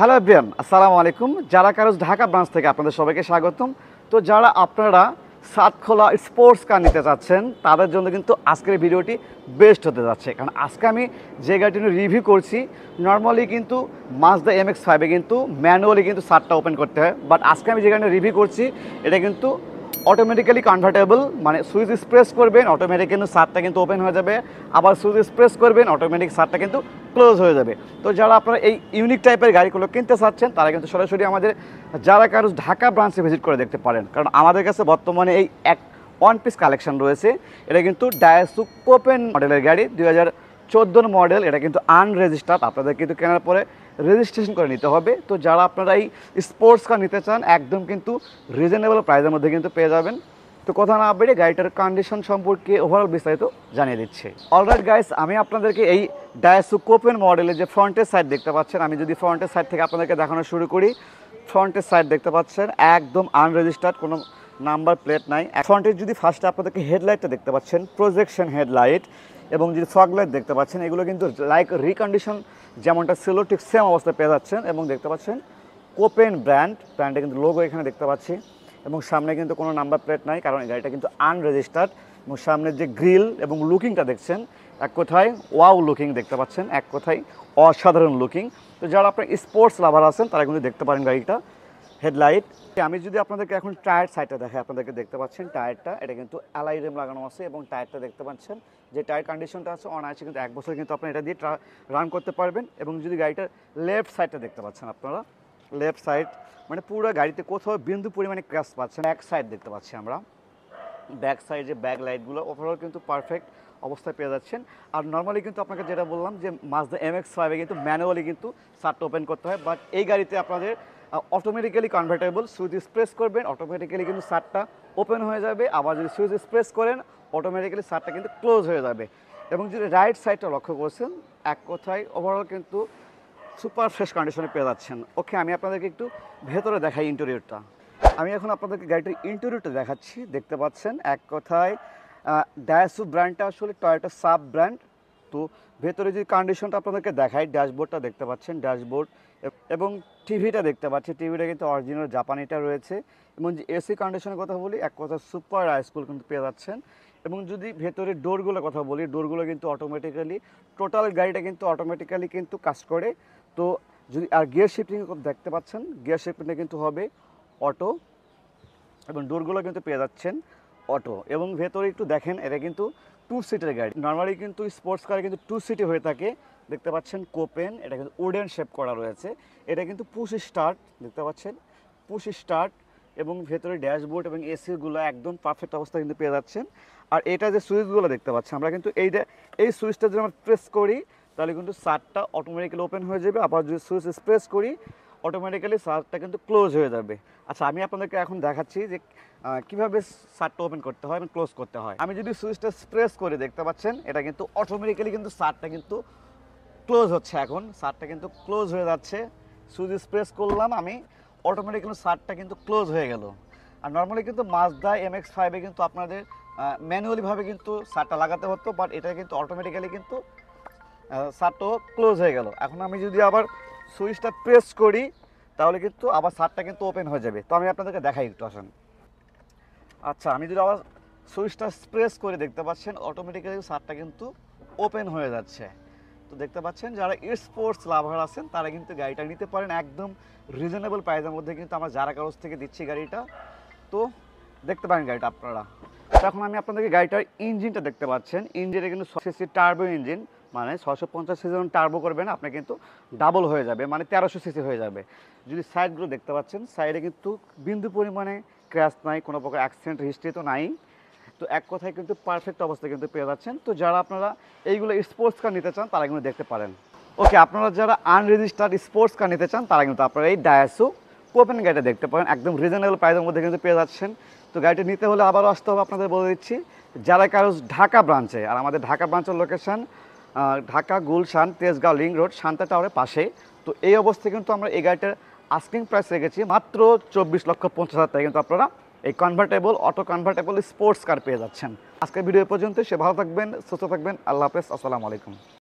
Hello everyone, আসসালামু আলাইকুম। যারা কারোজ ঢাকা ব্রাঞ্চ থেকে আপনাদের সবাইকে স্বাগতম। তো যারা আপনারা সাতখোলা স্পোর্টস কার নিতে চাচ্ছেন তাদের জন্য কিন্তু আজকের ভিডিওটি বেস্ট হতে যাচ্ছে, কারণ আজকে আমি যে গাড়িটি রিভিউ করছি নর্মালি কিন্তু মাজদা MX-5 কিন্তু ম্যানুয়ালি কিন্তু সাতটা ওপেন করতে হয়, বাট আজকে আমি যে গাড়িটা রিভিউ করছি এটা কিন্তু অটোমেটিক্যালি কনভার্টেবল, মানে সুইচ প্রেস করবেন অটোমেটিক কিন্তু সাতটা কিন্তু ওপেন হয়ে যাবে, আবার সুইচ প্রেস করবেন অটোমেটিক সাতটা কিন্তু ক্লোজ হয়ে যাবে। তো যারা আপনারা এই ইউনিক টাইপের গাড়িগুলো কিনতে চাচ্ছেন তারা কিন্তু সরাসরি আমাদের যারা কারোজ ঢাকা ব্রাঞ্চে ভিজিট করে দেখতে পারেন, কারণ আমাদের কাছে বর্তমানে এই ওয়ান পিস কালেকশন রয়েছে। এটা কিন্তু ডায়াসু কোপেন মডেলের গাড়ি, 2014 মডেল। এটা কিন্তু আনরেজিস্টার্ড, আপনাদের কিন্তু কেনার পরে রেজিস্ট্রেশন করে নিতে হবে। তো যারা আপনারা এই স্পোর্টস কার নিতে চান একদম কিন্তু রিজনেবল প্রাইসের মধ্যে কিন্তু পেয়ে যাবেন। তো কথা না বেড়ে গাড়িটার কন্ডিশন সম্পর্কে ওভারঅল বিস্তারিত জানিয়ে দিচ্ছি। অলরাইট গাইস, আমি আপনাদেরকে এই ডায়াসু কোপেন মডেলের যে ফ্রন্টের সাইড দেখতে পাচ্ছেন, আমি যদি ফ্রন্টের সাইড থেকে আপনাদেরকে দেখানো শুরু করি, ফ্রন্টের সাইড দেখতে পাচ্ছেন একদম আনরেজিস্টার্ড, কোনো নাম্বার প্লেট নাই। ফ্রন্টের যদি ফার্স্টে আপনাদেরকে হেডলাইটটা দেখতে পাচ্ছেন, প্রজেকশন হেডলাইট, এবং যদি ফগ লাইট দেখতে পাচ্ছেন, এগুলো কিন্তু লাইক রিকন্ডিশন যেমনটা ছিল ঠিক সেম অবস্থায় পেয়ে যাচ্ছেন। এবং দেখতে পাচ্ছেন কোপেন ব্র্যান্ডে কিন্তু লোগো এখানে দেখতে পাচ্ছি, এবং সামনে কিন্তু কোনো নাম্বার প্লেট নাই কারণ এই গাড়িটা কিন্তু আনরেজিস্টার্ড। এবং সামনের যে গ্রিল এবং লুকিংটা দেখছেন এক কথায় ওয়াও লুকিং দেখতে পাচ্ছেন, এক কথায় অসাধারণ লুকিং। তো যারা আপনার স্পোর্টস লাভার আছেন তারা কিন্তু দেখতে পারেন গাড়িটা। হেডলাইট, আমি যদি আপনাদেরকে এখন টায়ার সাইডটা দেখাই, আপনাদেরকে দেখতে পাচ্ছেন টায়ারটা এটা কিন্তু অ্যালয় রিম লাগানো আছে, এবং টায়ারটা দেখতে পাচ্ছেন যে টায়ার কন্ডিশনটা আছে অনায়াসে কিন্তু 1 বছর কিন্তু আপনি এটা দিয়ে রান করতে পারবেন। এবং যদি গাড়িটার লেফট সাইডটা দেখতে পাচ্ছেন আপনারা, লেফট সাইড মানে পুরো গাড়িতে কোথাও বিন্দু পরিমাণে ক্র্যাশ পাচ্ছেন। ব্যাক সাইড দেখতে পাচ্ছি আমরা, ব্যাক সাইড যে ব্যাক লাইটগুলো ওভারঅল কিন্তু পারফেক্ট অবস্থায় পেয়ে যাচ্ছেন। আর নর্মালি কিন্তু আপনাকে যেটা বললাম যে মাজদা MX-5 কিন্তু ম্যানুয়ালি কিন্তু সারটা ওপেন করতে হয়, বাট এই গাড়িতে আপনাদের অটোমেটিক্যালি কনভার্টেবল, সুইচ প্রেস করবেন অটোমেটিক্যালি কিন্তু সারটা ওপেন হয়ে যাবে, আবার যদি সুইচ প্রেস করেন অটোমেটিক্যালি সারটা কিন্তু ক্লোজ হয়ে যাবে। এবং যদি রাইট সাইডটা লক্ষ্য করছেন এক কথায় ওভারঅল কিন্তু সুপার ফ্রেশ কন্ডিশনে পেয়ে যাচ্ছেন। ওকে, আমি আপনাদেরকে একটু ভেতরে দেখাই ইন্টেরিয়রটা। আমি এখন আপনাদেরকে গাড়িটির ইন্টেরিয়রটা দেখাচ্ছি। দেখতে পাচ্ছেন এক কথায় ডায়াসু ব্র্যান্ডটা আসলে টয়োটা সাব ব্র্যান্ড। তো ভেতরে যে কন্ডিশনটা আপনাদেরকে দেখাই, ড্যাশবোর্ডটা দেখতে পাচ্ছেন, ড্যাশবোর্ড এবং টিভিটা দেখতে পাচ্ছি, টিভিটা কিন্তু অরিজিনাল জাপানিটা রয়েছে। এবং যে এসি কন্ডিশনের কথা বলি এক কথা সুপার হাইস্কুল কিন্তু পেয়ে যাচ্ছেন। এবং যদি ভেতরে ডোরগুলোর কথা বলি, ডোরগুলো কিন্তু অটোমেটিক্যালি টোটাল গাড়িটা কিন্তু অটোমেটিক্যালি কিন্তু কাজ করে। তো যদি আর গিয়ার শিফটিং দেখতে পাচ্ছেন, গিয়ার শিফটিংটা কিন্তু হবে অটো, এবং ডোরগুলো কিন্তু পেয়ে যাচ্ছেন অটো। এবং ভেতরে একটু দেখেন এটা কিন্তু 2 সিটের গাড়ি, নর্মালি কিন্তু স্পোর্টস কারে কিন্তু 2 সিটে হয়ে থাকে। দেখতে পাচ্ছেন কোপেন, এটা কিন্তু উডেন শেপ করা রয়েছে, এটা কিন্তু পুশ স্টার্ট দেখতে পাচ্ছেন, পুশ স্টার্ট। এবং ভেতরে ড্যাশবোর্ড এবং এসিগুলো একদম পারফেক্ট অবস্থা কিন্তু পেয়ে যাচ্ছেন। আর এটা যে সুইচগুলো দেখতে পাচ্ছি আমরা কিন্তু এই সুইচটা যদি আমরা প্রেস করি তাহলে কিন্তু সারটা অটোমেটিক্যালি ওপেন হয়ে যাবে, আবার যদি সুইচ প্রেস করি অটোমেটিক্যালি সারটা কিন্তু ক্লোজ হয়ে যাবে। আচ্ছা, আমি আপনাদেরকে এখন দেখাচ্ছি যে কীভাবে সারটা ওপেন করতে হয় এবং ক্লোজ করতে হয়। আমি যদি সুইচটা প্রেস করে দেখতে পাচ্ছেন এটা কিন্তু অটোমেটিক্যালি কিন্তু সারটা কিন্তু ক্লোজ হচ্ছে, এখন সারটা কিন্তু ক্লোজ হয়ে যাচ্ছে। সুইচ প্রেস করলাম আমি, অটোমেটিক্যালি সারটা কিন্তু ক্লোজ হয়ে গেল। আর নর্মালি কিন্তু মাজদা MX-5 কিন্তু আপনাদের ম্যানুয়ালিভাবে কিন্তু সারটা লাগাতে হতো, বাট এটা কিন্তু অটোমেটিক্যালি কিন্তু সারটাও ক্লোজ হয়ে গেল। এখন আমি যদি আবার সুইচটা প্রেস করি তাহলে কিন্তু আবার সারটা কিন্তু ওপেন হয়ে যাবে। তো আমি আপনাদেরকে দেখাই একটু, আসেন। আচ্ছা, আমি যদি আবার সুইচটা প্রেস করে দেখতে পাচ্ছেন অটোমেটিক্যালি সারটা কিন্তু ওপেন হয়ে যাচ্ছে। তো দেখতে পাচ্ছেন যারা স্পোর্টস লাভার আছেন তারা কিন্তু গাড়িটা নিতে পারেন একদম রিজনেবল প্রাইসের মধ্যে কিন্তু আমরা যারা কারোজ থেকে দিচ্ছি গাড়িটা। তো দেখতে পারেন গাড়িটা আপনারা। তো এখন আমি আপনাদেরকে গাড়িটার ইঞ্জিনটা দেখতে পাচ্ছেন, ইঞ্জিনটা কিন্তু 600 সিসি টার্বো ইঞ্জিন, মানে 650 সিসি যখন টার্বো করবেন আপনি কিন্তু ডাবল হয়ে যাবে, মানে 1300 সিসি হয়ে যাবে। যদি সাইডগুলো দেখতে পাচ্ছেন, সাইডে কিন্তু বিন্দু পরিমাণে ক্র্যাশ নাই, কোনো প্রকার অ্যাক্সিডেন্ট হিস্ট্রি তো নাই। তো এক কথায় কিন্তু পারফেক্ট অবস্থায় কিন্তু পেয়ে যাচ্ছেন। তো যারা আপনারা এইগুলো স্পোর্টস কার নিতে চান তারা কিন্তু দেখতে পারেন। ওকে, আপনারা যারা আনরেজিস্টার্ড স্পোর্টস কার নিতে চান তারা কিন্তু আপনারা এই ডায়াসু কোপেন গাড়িটা দেখতে পারেন, একদম রিজনেবল প্রাইসের মধ্যে কিন্তু পেয়ে যাচ্ছেন। তো গাড়িটা নিতে হলে আবারও আসতে হবে, আপনাদের বলে দিচ্ছি যারা কারোজ ঢাকা ব্রাঞ্চে। আর আমাদের ঢাকা ব্রাঞ্চের location Dhaka Gulshan Tejgaon link road Shanta টাওয়ারের পাশে। তো এই অবস্থায় কিন্তু আমরা এই গাড়িটার আস্কিং প্রাইস রেখেছি মাত্র 24,50,000 টাকা, কিন্তু আপনারা এই convertible auto convertible sports car পেয়ে যাচ্ছেন। আজকের ভিডিও পর্যন্ত, সে ভালো থাকবেন, সুস্থ থাকবেন, আল্লাহ হাফেজ, আসসালামু আলাইকুম।